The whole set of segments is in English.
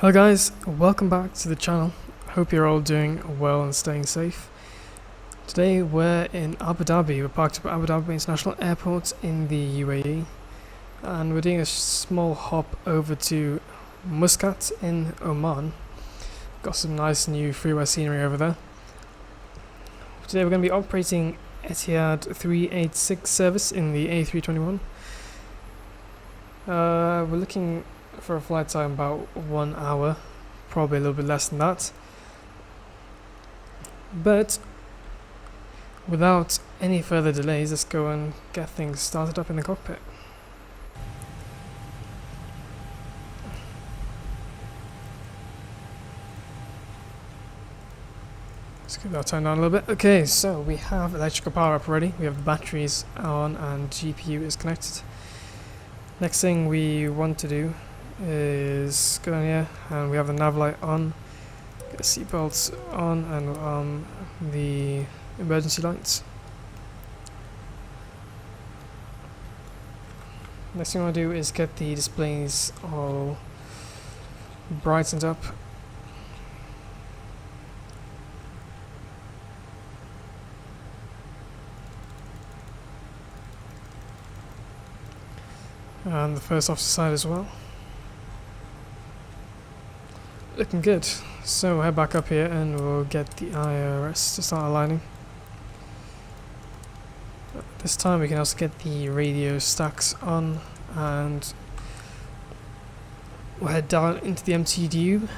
Hello guys, welcome back to the channel. Hope you're all doing well and staying safe. Today we're in Abu Dhabi. We're parked up at Abu Dhabi International Airport in the UAE, and we're doing a small hop over to Muscat in Oman. Got some nice new freeway scenery over there. Today we're going to be operating Etihad 386 service in the A321. We're looking for a flight time about 1 hour, probably a little bit less than that. But without any further delays, let's go and get things started up in the cockpit. Let's get that turned down a little bit. Okay, so we have electrical power up already. We have the batteries on and GPU is connected. Next thing we want to do is go down here, and we have the nav light on, get the seatbelts on, and the emergency lights. Next thing I want to do is get the displays all brightened up. And the first officer side as well. Looking good. So we'll head back up here and we'll get the IRS to start aligning. This time we can also get the radio stacks on, and we'll head down into the MTDU.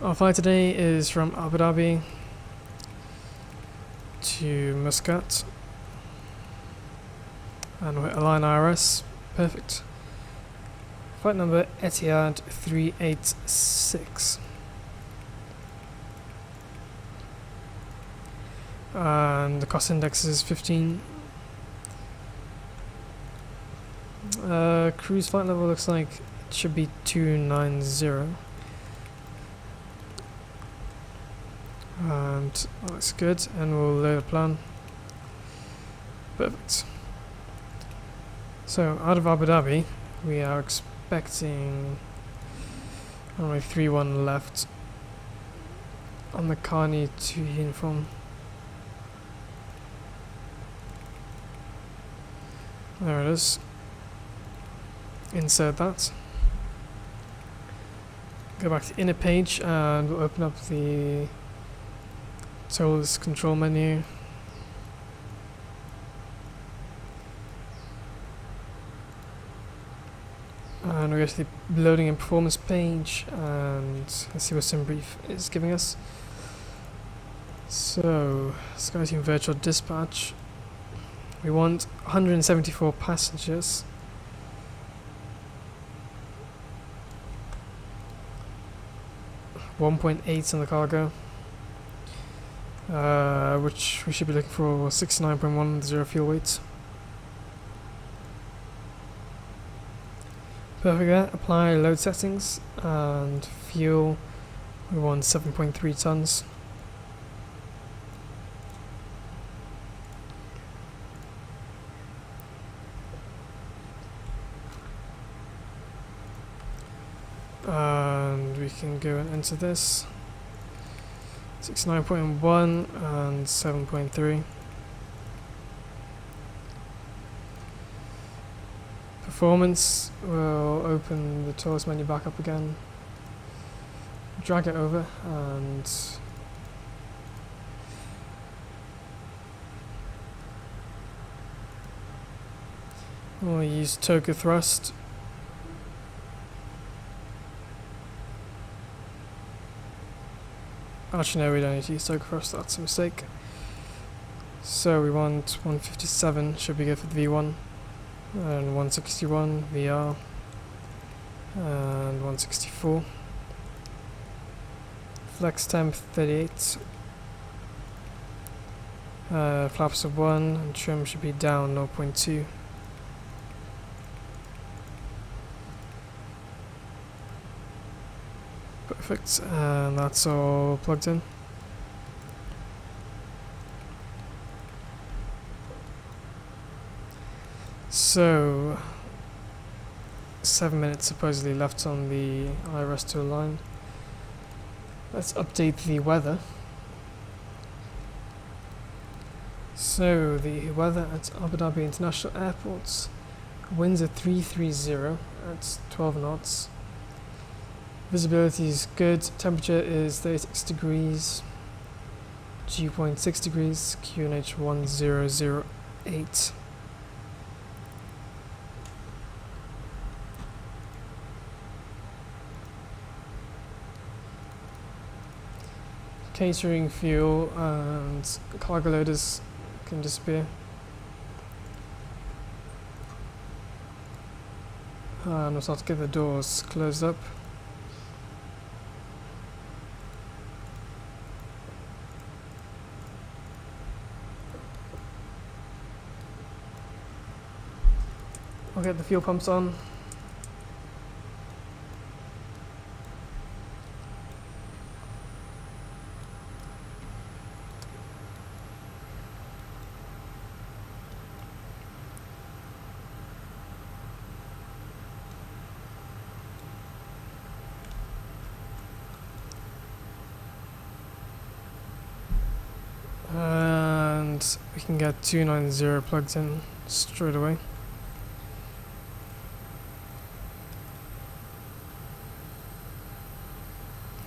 Our flight today is from Abu Dhabi to Muscat, and we'll align IRS. Perfect. Flight number Etihad 386. And the cost index is 15. Cruise flight level looks like it should be 290. And that's good, and we'll load a plan. Perfect. So out of Abu Dhabi we are expecting only 3-1 left on the Carney 2 uniform. There it is. Insert that. Go back to inner page and we'll open up the tools control menu. And we go to the loading and performance page, and let's see what SimBrief is giving us. So, SkyTeam Virtual Dispatch. We want 174 passengers. .8 on the cargo, which we should be looking for 69.10 fuel weight. Perfect there. Apply load settings, and fuel we want 7.3 tons. And we can go and enter this 69.1 and 7.3. Performance, we'll open the tools menu back up again, drag it over, and we'll use Toka thrust. Actually no, we don't need to use Toka thrust, that's a mistake. So we want 157, should be good for the V1. And 161 VR and 164. Flex temp 38. Flaps of 1 and trim should be down 0.2. Perfect, and that's all plugged in. So 7 minutes supposedly left on the IRS to align. Let's update the weather. So the weather at Abu Dhabi International Airport. Winds are 330 at 12 knots. Visibility is good. Temperature is 36 degrees. Dew point 6 degrees. QNH 1008. Catering, fuel, and cargo loaders can disappear. And we'll start to get the doors closed up. We'll get the fuel pumps on. And we can get 290 plugged in straight away.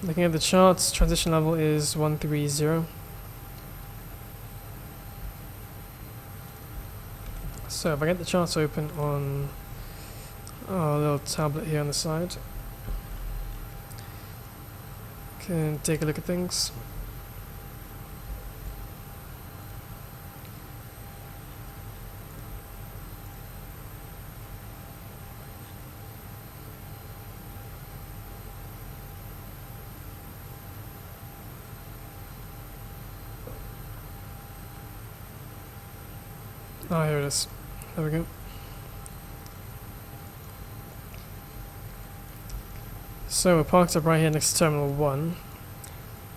Looking at the charts, transition level is 130. So if I get the charts open on our little tablet here on the side, can take a look at things. Ah, here it is. There we go. So we're parked up right here next to Terminal 1.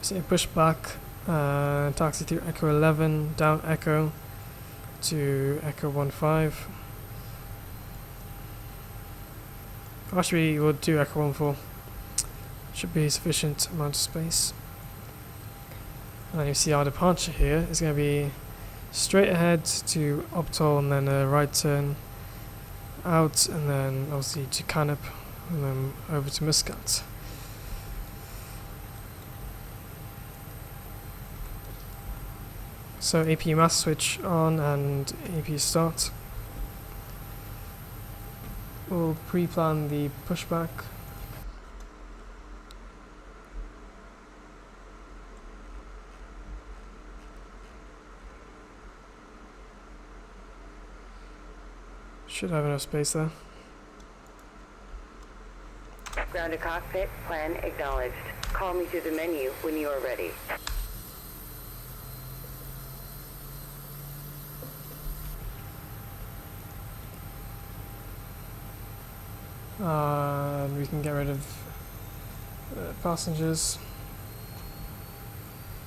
So push back, taxi through Echo 11, down Echo to Echo 15. Actually, we'll do Echo 14. Should be sufficient amount of space. And you see our departure here is going to be straight ahead to Optol and then a right turn out and then obviously to Canop and then over to Muscat. So AP mass switch on and AP start. We'll pre-plan the pushback. Should have enough space there. Ground to cockpit, plan acknowledged. Call me through the menu when you are ready. We can get rid of passengers.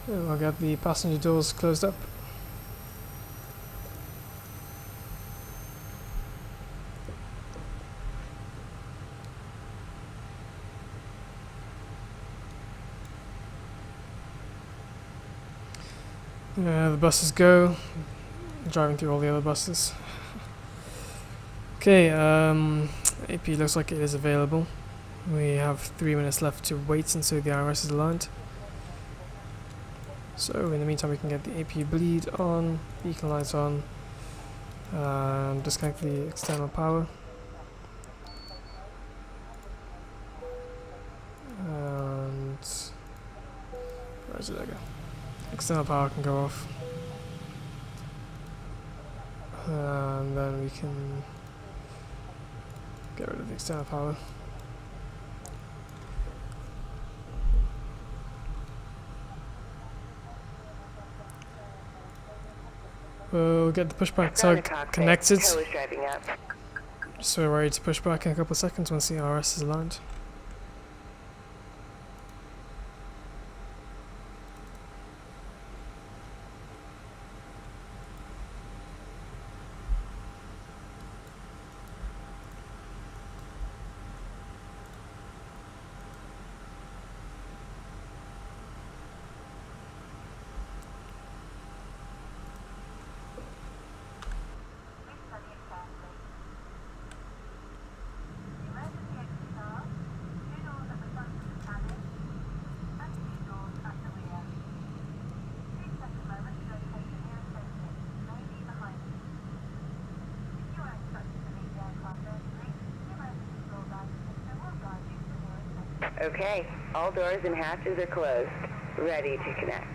We'll get the passenger doors closed up. The buses go, driving through all the other buses. Okay, AP looks like it is available. We have 3 minutes left to wait until the IRS is aligned. So in the meantime we can get the AP bleed on, beacon lights on, and disconnect the external power. And where did I go? External power can go off, and then we can get rid of the external power. We'll get the pushback tug connected, so we're ready to push back in a couple of seconds once the RS is aligned. Okay, all doors and hatches are closed. Ready to connect.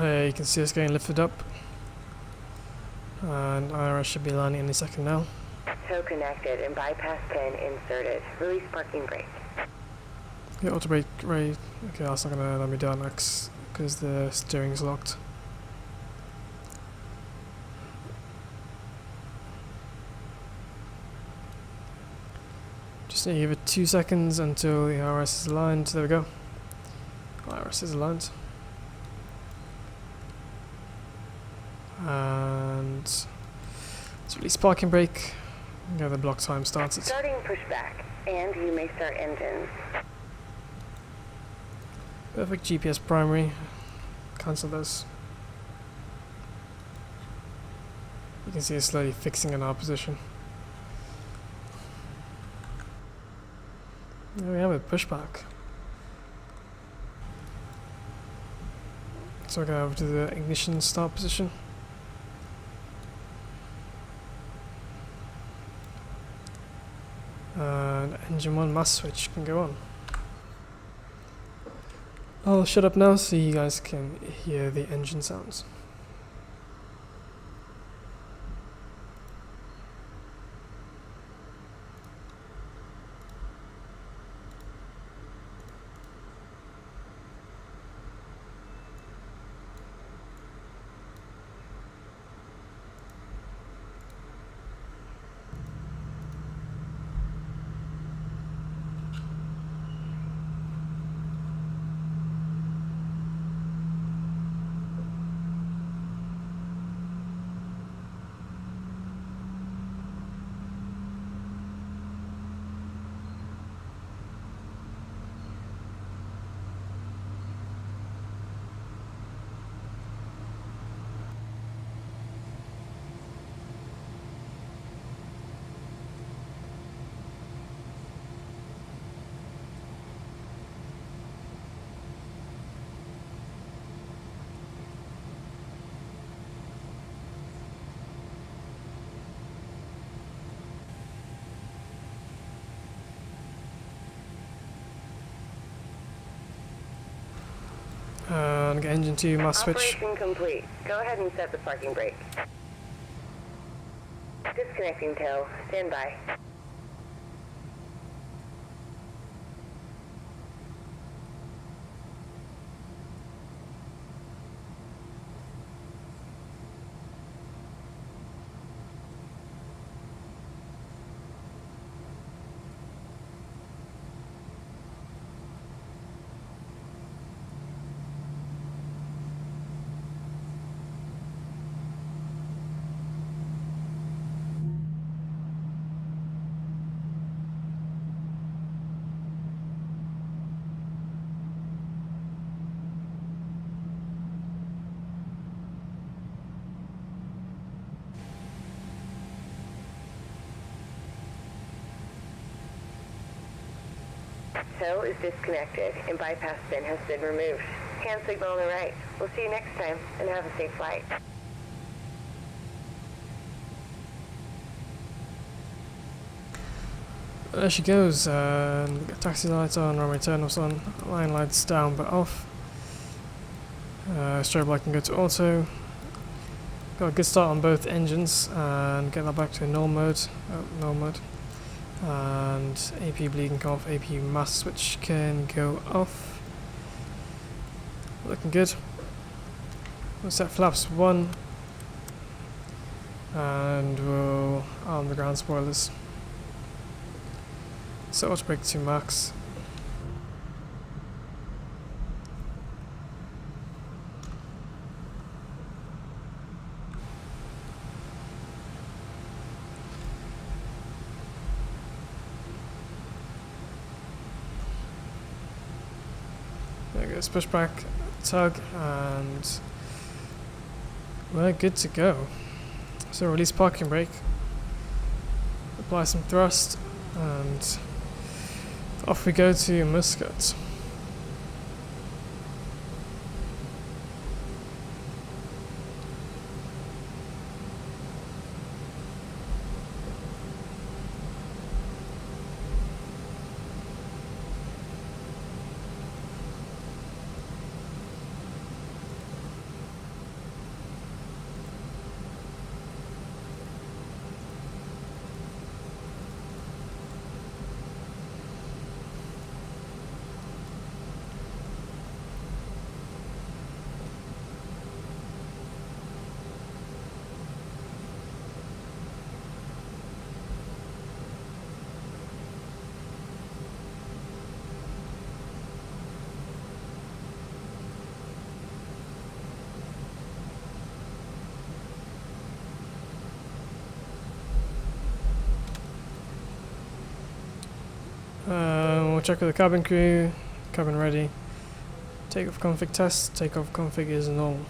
You can see us getting lifted up, and IRS should be landing any second now. Tow connected and bypass pin inserted. Release parking brake. Yeah, auto brake ready. Okay, that's not gonna let me down next because the steering's locked. Just need to give it 2 seconds until the IRS is aligned. There we go. IRS is aligned. And let's release parking brake. Yeah, the block time started. Starting pushback, and you may start engines. Perfect. GPS primary. Cancel those. You can see it's slowly fixing in our position. There we have it, pushback. So we're going over to the ignition start position. And engine 1 mass switch can go on. I'll shut up now so you guys can hear the engine sounds. And get engine 2 mass switch. Operation complete. Go ahead and set the parking brake. Disconnecting tow. Stand by. Tow is disconnected and bypass pin has been removed. Hand signal on the right. We'll see you next time and have a safe flight. There she goes. Taxi lights on, runway turn-offs on, line lights down but off. Strobe light can go to auto. Got a good start on both engines and get that back to null mode. And AP bleed can come off, AP mass switch can go off. Looking good. We'll set flaps 1 and we'll arm the ground spoilers. So auto brake to max. There goes pushback, tug, and we're good to go. So release parking brake, apply some thrust, and off we go to Muscat. We'll check with the cabin crew, cabin ready. Takeoff config test, takeoff config is normal.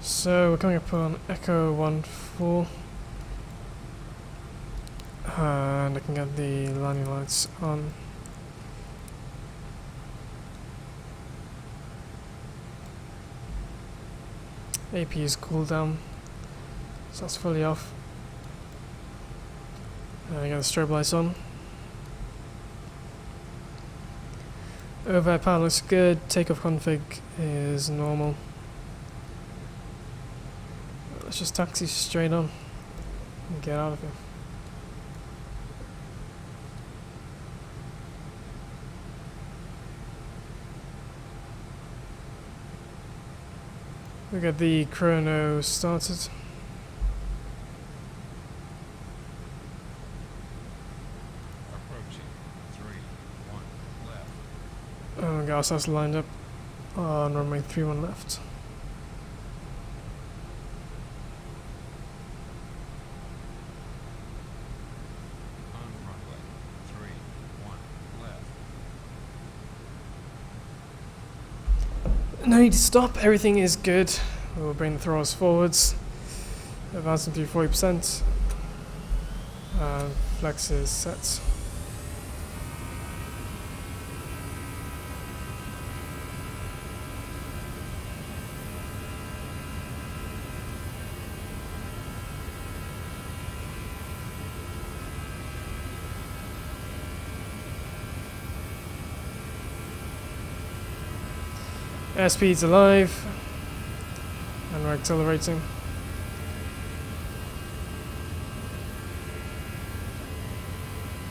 So we're coming up on Echo 1-4, and I can get the landing lights on. AP is cooled down, so that's fully off. I got the strobe lights on. Overhead panel looks good, takeoff config is normal. Let's just taxi straight on and get out of here. We got the chrono started. Approaching 3-1 left. Oh, gas has lined up on runway 31 left. On runway 3-1 left. No need to stop, everything is good. We'll bring the throttles forwards, advancing through 40%, and flex is set. Airspeed's alive, and we're accelerating.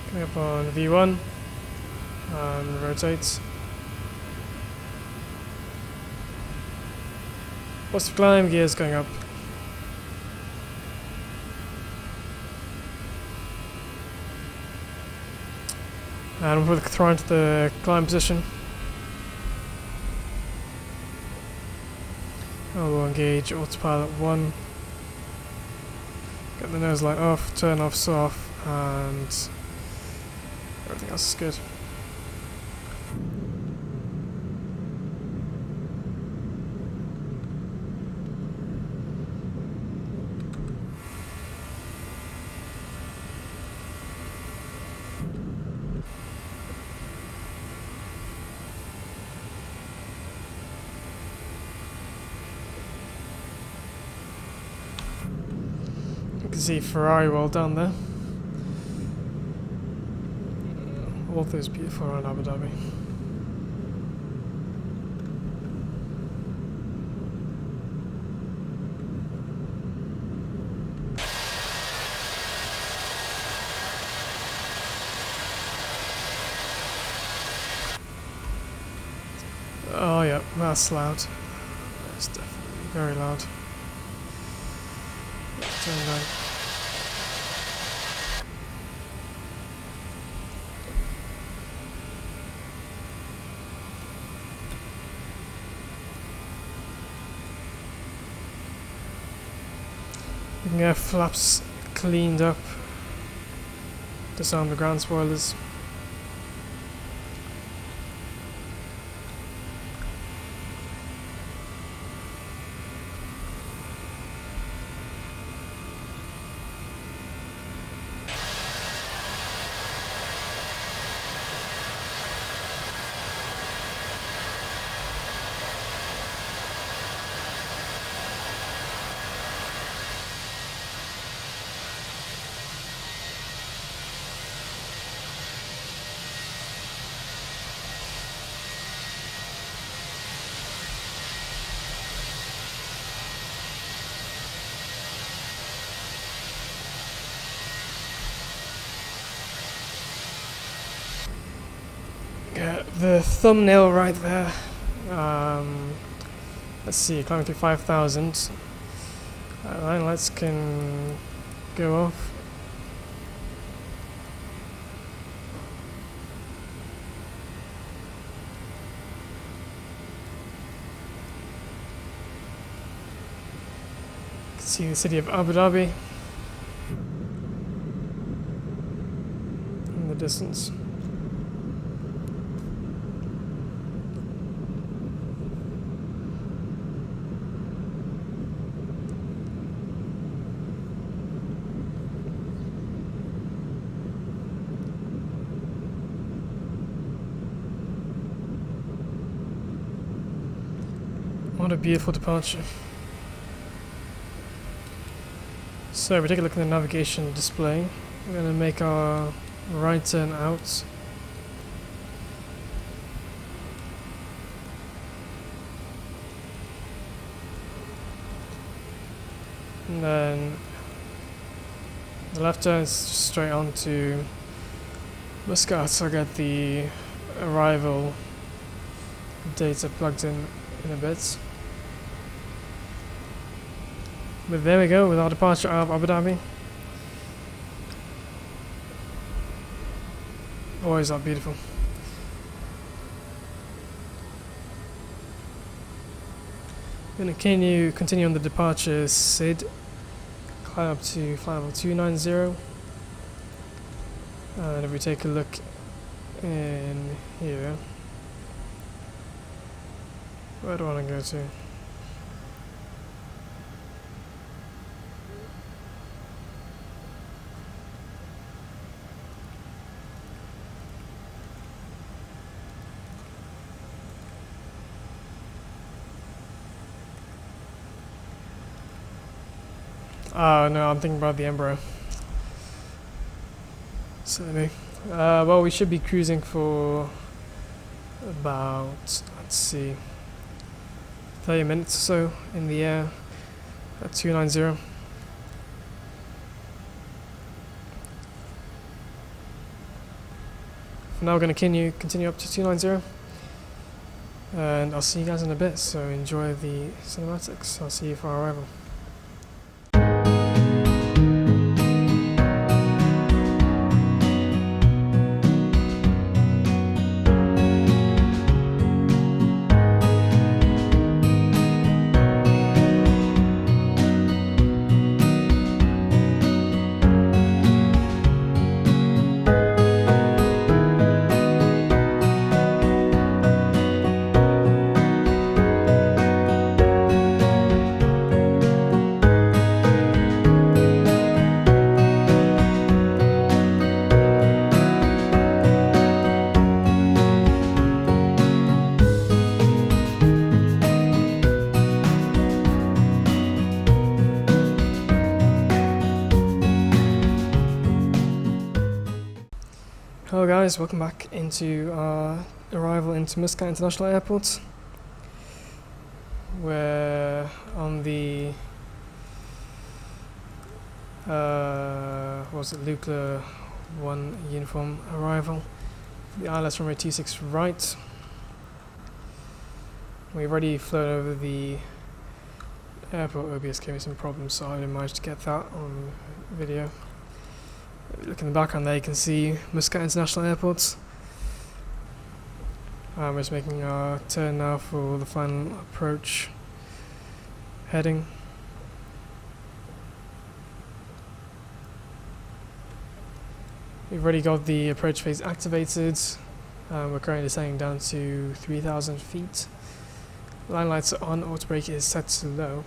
Coming up on V1, and rotates. Positive climb, gears going up. And we'll throw into the climb position. We'll engage autopilot 1. Get the nose light off, turn offs off, and everything else is good. see Ferrari well down there. Water is beautiful around Abu Dhabi. Oh yeah, that's loud. That's definitely very loud. Turn down. You can get flaps cleaned up. Disarm the ground spoilers. Yeah, the thumbnail right there. Let's see, climbing to 5,000. Line lights can go off. You can see the city of Abu Dhabi in the distance. What a beautiful departure. So we take a look at the navigation display. We're going to make our right turn out. And then the left turn is straight on to Muscat, so I'll get the arrival data plugged in a bit. But there we go with our departure out of Abu Dhabi. Oh, is that beautiful. Going to continue on the departure SID, climb up to flight level 290. And if we take a look in here, where do I want to go to? Oh no, I'm thinking about the Embraer. Silly. Well, we should be cruising for about, let's see, 30 minutes or so in the air at 290. For now, we're going to continue up to 290. And I'll see you guys in a bit, so enjoy the cinematics. I'll see you for our arrival. Hello guys, welcome back into our arrival into Muscat International Airport. We're on the Lucla 1 uniform arrival. The ILS runway 26 right. We've already flown over the airport. OBS gave me some problems, so I didn't manage to get that on video. Look in the background there, you can see Muscat International Airport. We're just making our turn now for the final approach heading. We've already got the approach phase activated. We're currently descending down to 3,000 feet. Line lights are on, auto brake is set to low.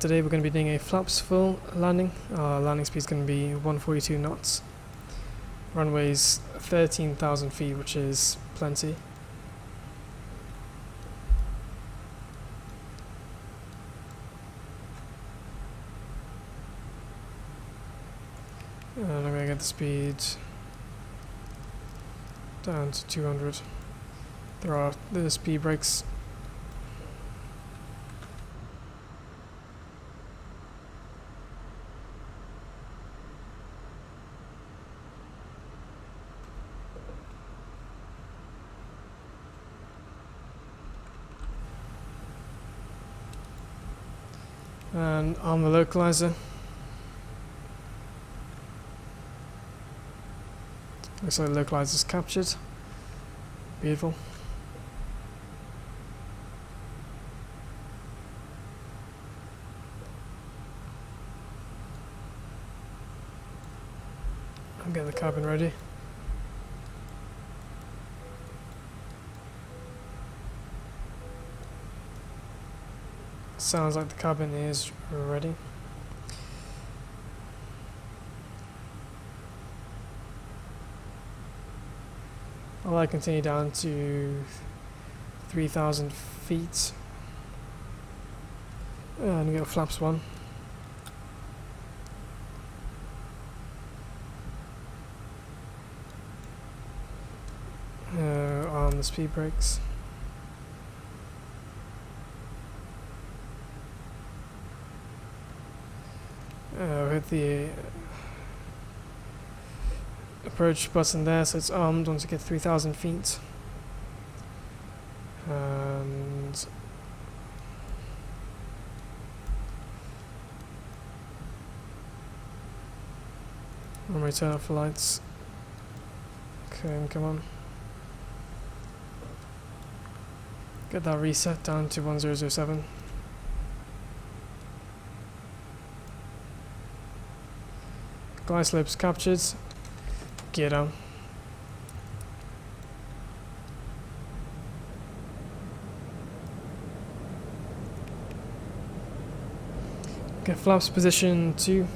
Today we're going to be doing a flaps full landing. Our landing speed is going to be 142 knots. Runway's 13,000 feet, which is plenty. And I'm going to get the speed down to 200. There are the speed brakes. And on the localizer. Looks like the localizer's captured. Beautiful. I'm getting the cabin ready. Sounds like the cabin is ready. I'll continue down to 3,000 feet. And we got flaps 1. On the speed brakes. Hit the approach button there, so it's armed once you get 3,000 feet. And I'm going to turn off the lights. Okay, come on. Get that reset down to 1007. Glide slopes captured. Gear down. Get flaps position 2.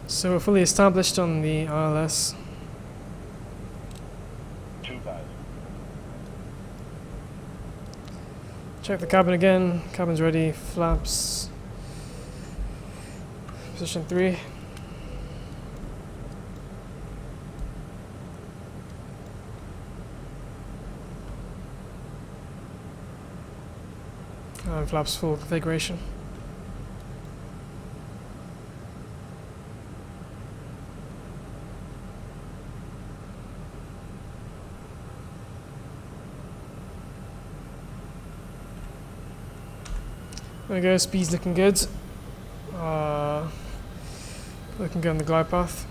So we're fully established on the ILS. Check the cabin again. Cabin's ready. Flaps. Position 3. And flaps full configuration. There we go, speed's looking good. Looking good on the glide path.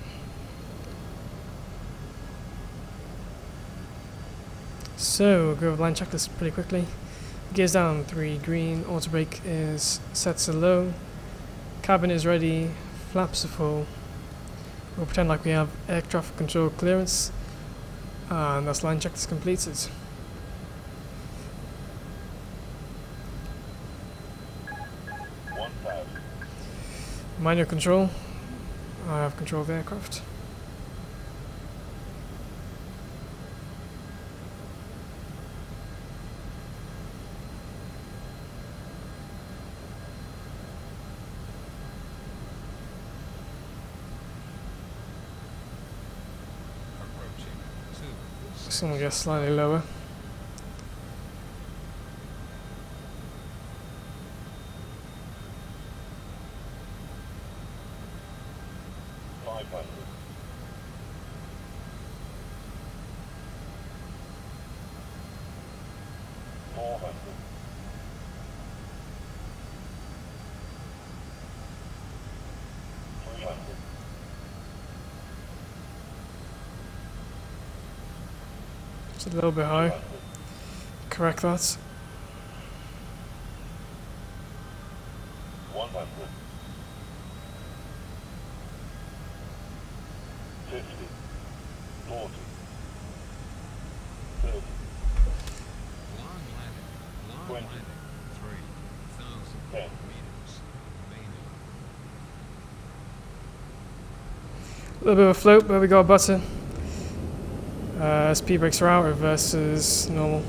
So, we'll go over the line checklist pretty quickly. Gears down 3 green, auto brake is set to low, cabin is ready, flaps are full. We'll pretend like we have air traffic control clearance, and that's line check is completed. Manual control, I have control of the aircraft. Approaching 2. Just gonna get slightly lower. It's a little bit high. Correct that. 100. 50. 40. 30. Long landing. 20. 3,000 10. meters. Remaining. A little bit of a float, but we got a button. Speed brakes are out, reverse is normal.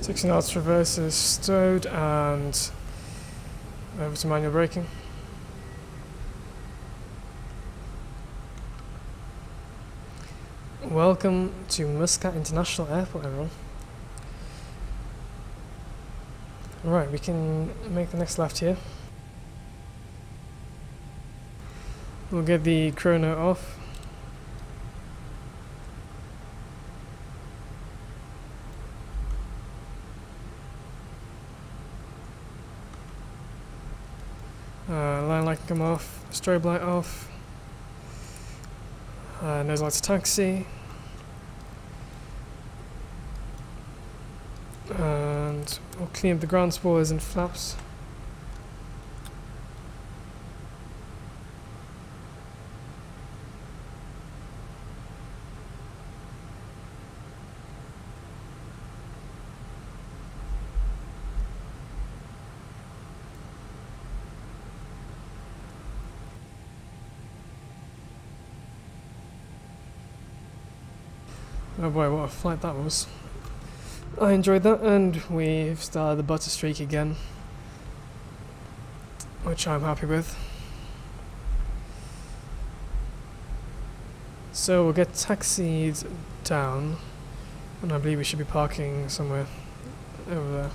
Six knots, reverse is stowed, and over to manual braking. Welcome to Muscat International Airport, everyone. Right, we can make the next left here. We'll get the chrono off. Line light can come off, strobe light off. Nose lights taxi. And we'll clean up the ground spoilers and flaps. Oh boy, what a flight that was. I enjoyed that, and we've started the butter streak again, which I'm happy with. So we'll get taxied down, and I believe we should be parking somewhere over there.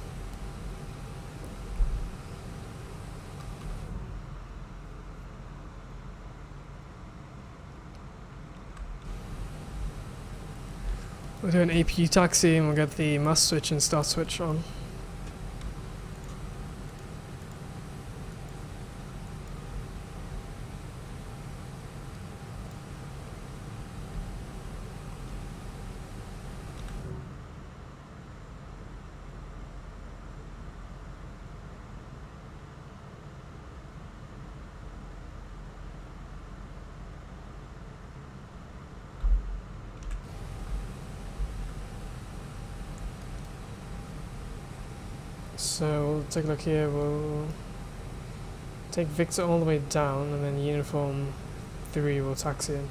We'll do an APU taxi and we'll get the mast switch and start switch on. So we'll take a look here, we'll take Victor all the way down and then Uniform 3 will taxi in.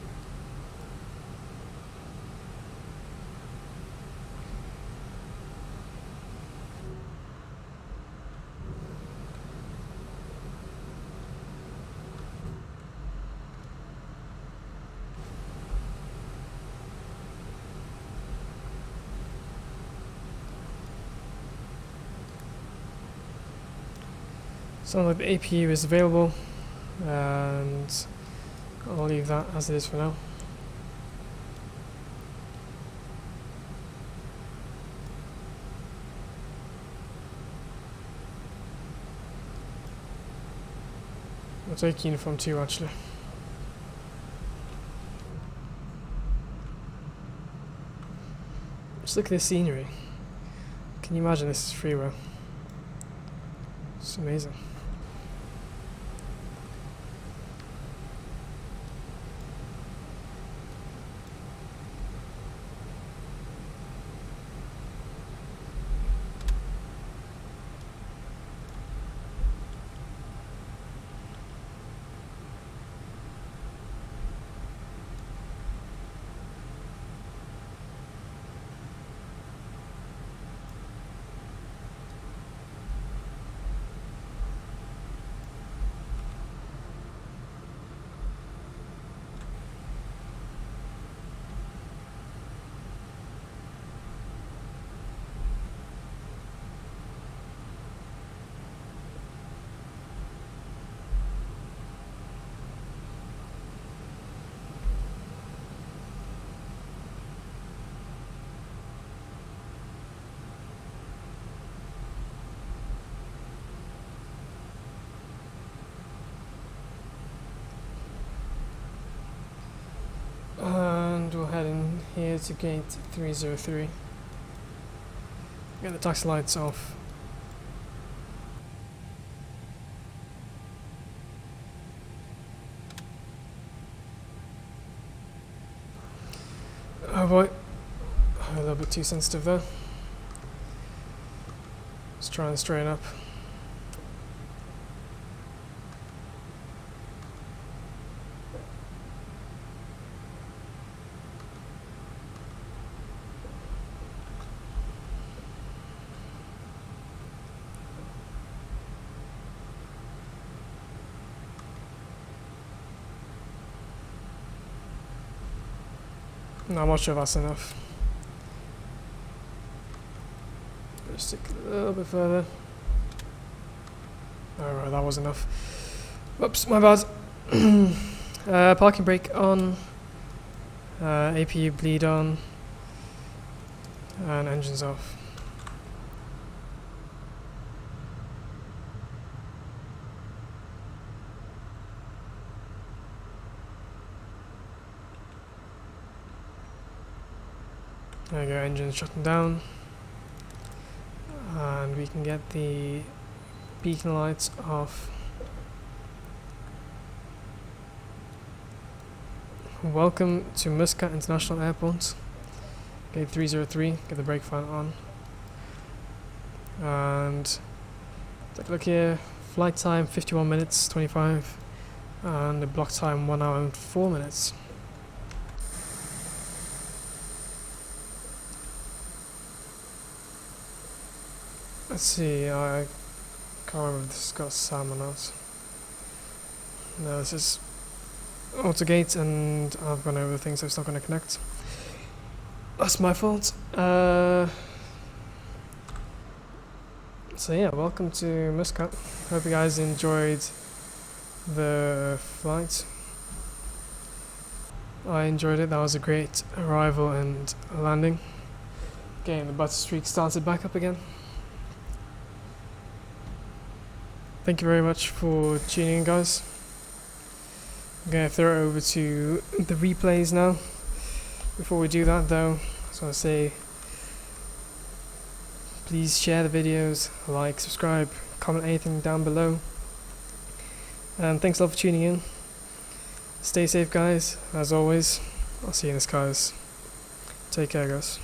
Sounds like the APU is available, and I'll leave that as it is for now. I'll take uniform 2 actually. Just look at this scenery. Can you imagine this is freeway? It's amazing. And we'll head in here to gate 303. Get the taxi lights off. Oh boy, a little bit too sensitive there. Let's try and straighten up. Not much of that's enough. Better stick a little bit further. Alright, that was enough. Whoops, my bad. Parking brake on. APU bleed on. And engines off. There we go, engine shutting down, and we can get the beacon lights off. Welcome to Muscat International Airport, gate 303, get the brake fan on, and take a look here, flight time 51 minutes 25, and the block time 1 hour and 4 minutes. Let's see, I can't remember if this has got SAM or not. No, this is AutoGate and I've gone over things so it's not going to connect. That's my fault. So yeah, welcome to Muscat. Hope you guys enjoyed the flight. I enjoyed it, that was a great arrival and landing. Getting the butter streak started back up again. Thank you very much for tuning in, guys. I'm going to throw it over to the replays now. Before we do that though, I just want to say please share the videos, like, subscribe, comment anything down below. And thanks a lot for tuning in. Stay safe, guys, as always. I'll see you in the skies. Take care, guys.